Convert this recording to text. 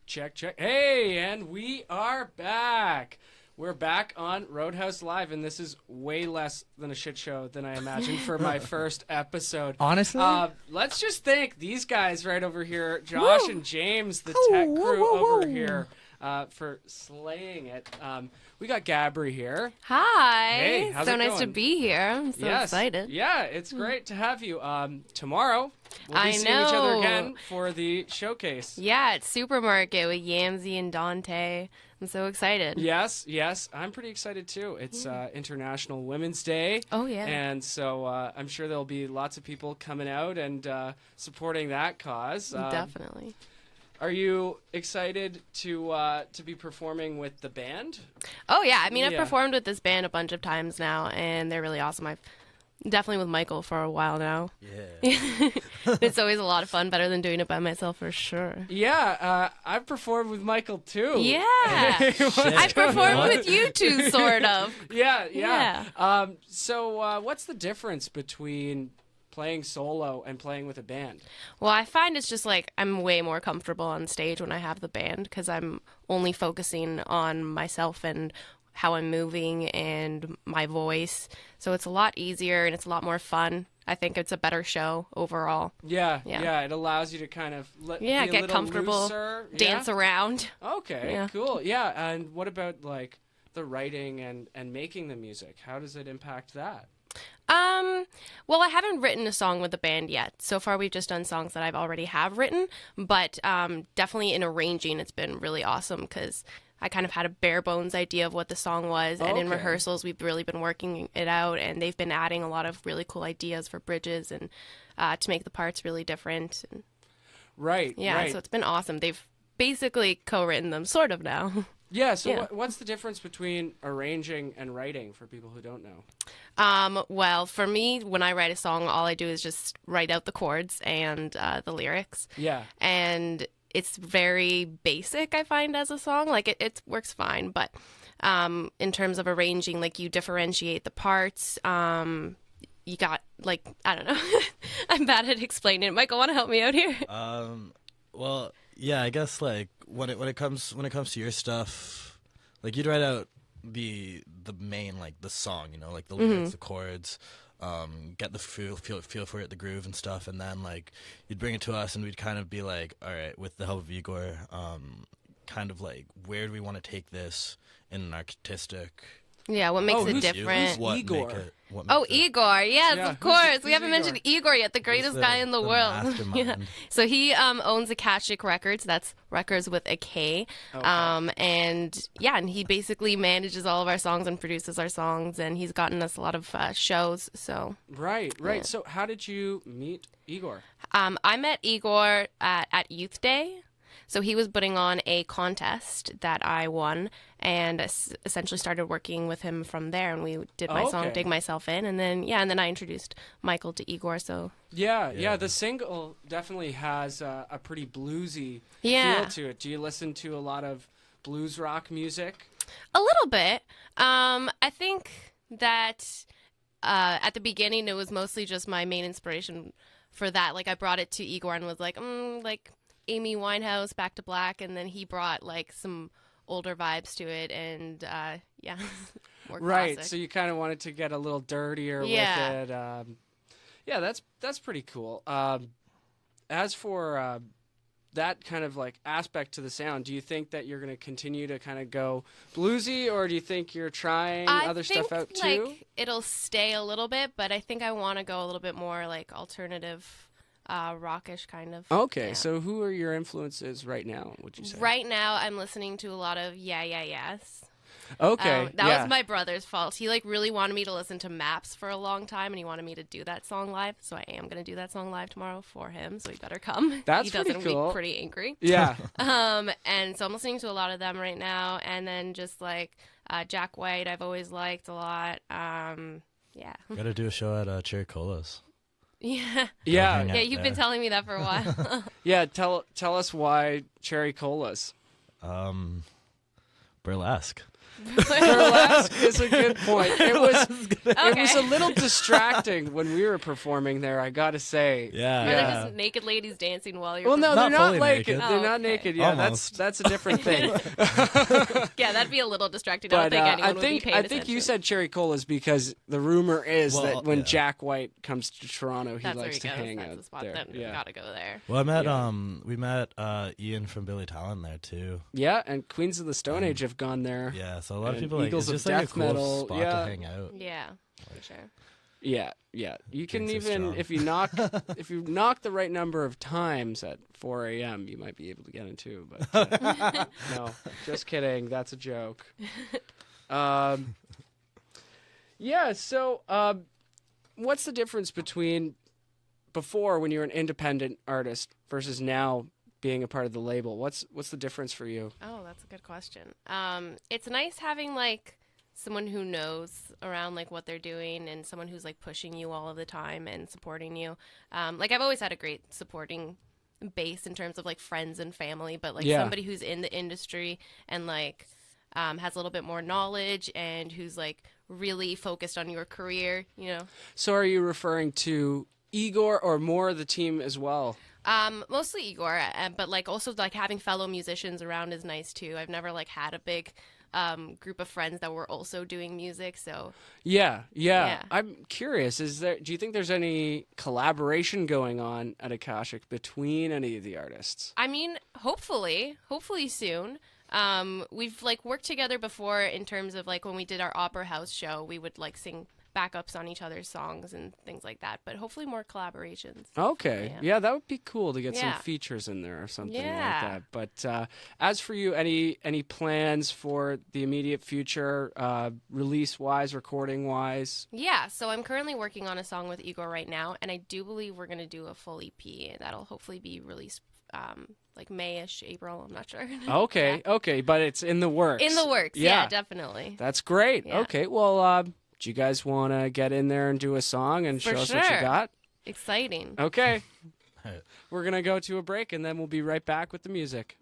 Check, check. Hey, and we are back. We're back on Roadhouse Live, and this is way less than a shit show than I imagined for my first episode. Honestly? Let's just thank these guys right over here, Josh and James, the tech crew over here, for slaying it. We got Gabrie here. Hi. Hey, how's it so nice going? to be here. I'm so excited. Yeah, it's great to have you. Tomorrow, we'll be I seeing each other know. again for the showcase. Yeah, it's Supermarket with Yamsey and Dante. I'm so excited. Yes, I'm pretty excited too. It's International Women's Day. Oh, yeah. And so I'm sure there'll be lots of people coming out and supporting that cause. Definitely. Are you excited to be performing with the band? Oh, yeah. I mean, I've Yeah. performed with this band a bunch of times now, and they're really awesome. I've definitely with Michael for a while now. Yeah. It's always a lot of fun, better than doing it by myself for sure. Yeah, I've performed with Michael too. Yeah. I've performed with you two, sort of. Yeah. So what's the difference between playing solo and playing with a band? Well, I find it's just like I'm way more comfortable on stage when I have the band because I'm only focusing on myself and how I'm moving and my voice. So it's a lot easier and it's a lot more fun. I think it's a better show overall. Yeah. It allows you to kind of be a get little comfortable, looser. dance around. Okay, Yeah. cool. Yeah, and what about like the writing and making the music? How does it impact that? Well, I haven't written a song with the band yet. So far, we've just done songs that I've already have written, but definitely in arranging, it's been really awesome because I kind of had a bare bones idea of what the song was, and in Okay. rehearsals, we've really been working it out, and they've been adding a lot of really cool ideas for bridges and to make the parts really different. And, Right. so it's been awesome. They've basically co-written them, sort of now. Yeah, so Yeah. what's the difference between arranging and writing for people who don't know? Well, for me, when I write a song, all I do is just write out the chords and the lyrics. Yeah. And it's very basic, I find, as a song. Like, it works fine. But in terms of arranging, like, you differentiate the parts. You got, like, I don't know. I'm bad at explaining it. Michael, want to help me out here? Well, yeah, I guess like when it comes to your stuff, like you'd write out the main, like the song, you know, like the lyrics, the chords, get the feel for it, the groove and stuff, and then like you'd bring it to us and we'd kind of be like, all right, with the help of Igor, kind of like where do we want to take this in an artistic. Yeah, what makes it who's- different? who's- What Igor. make it, what Oh, makes it- Igor. Yes, Yeah, of course. who's We haven't Igor? mentioned Igor yet, the greatest the- guy in the world. mastermind. So he owns Akashic Records. That's records with a K. And he basically manages all of our songs and produces our songs, and he's gotten us a lot of shows. So Right. Yeah. So how did you meet Igor? I met Igor at Youth Day. So he was putting on a contest that I won, and essentially started working with him from there. And we did my song Okay. "Dig Myself In," and then I introduced Michael to Igor. So Yeah. The single definitely has a pretty bluesy Yeah. feel to it. Do you listen to a lot of blues rock music? a little bit. I think that at the beginning it was mostly just my main inspiration for that. Like I brought it to Igor and was like, like Amy Winehouse, Back to Black, and then he brought like some older vibes to it, and more Right. classic. So you kind of wanted to get a little dirtier Yeah. with it. That's pretty cool. As for that kind of like aspect to the sound, do you think that you're going to continue to kind of go bluesy, or do you think you're trying other stuff out too? Like it'll stay a little bit, but I think I want to go a little bit more like alternative, rockish kind of. Okay, Yeah. so who are your influences right now, would you say? Right now, I'm listening to a lot of Yes. Okay, That yeah. was my brother's fault. He like really wanted me to listen to Maps for a long time, and he wanted me to do that song live. So I am gonna do that song live tomorrow for him. So he better come. That's he doesn't pretty cool. be pretty angry. Yeah. And so I'm listening to a lot of them right now, and then just like Jack White, I've always liked a lot. Yeah. Gotta do a show at Cherry Cola's. Yeah. Yeah. hang Yeah, out you've there. been telling me that for a while. Yeah, tell us why cherry colas. Burlesque. Burlesque is a good point. It was Okay. it was a little distracting when we were performing there, I gotta say. Yeah. Are there Yeah. just naked ladies dancing while you're Well, no, Not they're not fully naked. naked. They're Oh, not okay. naked. Yeah, Almost. that's a different thing. Yeah, that'd be a little distracting. I But don't think anyone I would think be paying I think you attention. said Cherry Colas because the rumor is Well, that when yeah. Jack White comes to Toronto, he That's where likes he to goes. hang That's out the spot. there. Then Yeah. gotta go there. Well, I met Yeah. we met Ian from Billy Talent there too. Yeah, and Queens of the Stone Age have gone there. Yeah, so a lot of And people like Eagles it's of just like a Death cool Metal, spot yeah. to hang out. Yeah, for sure. Yeah, yeah. You can Drinks are even strong. if you knock the right number of times at 4 a.m. you might be able to get in too. But no, just kidding. That's a joke. Yeah. So, what's the difference between before when you were an independent artist versus now being a part of the label? What's the difference for you? Oh, that's a good question. It's nice having like someone who knows around like what they're doing and someone who's like pushing you all of the time and supporting you. Like I've always had a great supporting base in terms of like friends and family, but like Yeah. somebody who's in the industry and like has a little bit more knowledge and who's like really focused on your career, you know. So, are you referring to Igor or more of the team as well? Mostly Igor, but like also like having fellow musicians around is nice too. I've never like had a big group of friends that were also doing music, so Yeah. Yeah. I'm curious. Do you think there's any collaboration going on at Akashic between any of the artists? I mean, hopefully soon. We've like worked together before in terms of like when we did our opera house show, we would like sing backups on each other's songs and things like that. But hopefully more collaborations. Okay. Yeah. Yeah, that would be cool to get some Yeah. features in there or something Yeah. like that. But as for you, any plans for the immediate future, release-wise, recording-wise? Yeah, so I'm currently working on a song with Igor right now, and I do believe we're gonna do a full EP, and that'll hopefully be released like May-ish, April. I'm not sure. Okay. Okay, but it's in the works. In the works, yeah, definitely. That's great. Yeah. Okay. Well, do you guys want to get in there and do a song and For show us what you sure. got? Exciting. Okay. Alright. We're going to go to a break and then we'll be right back with the music.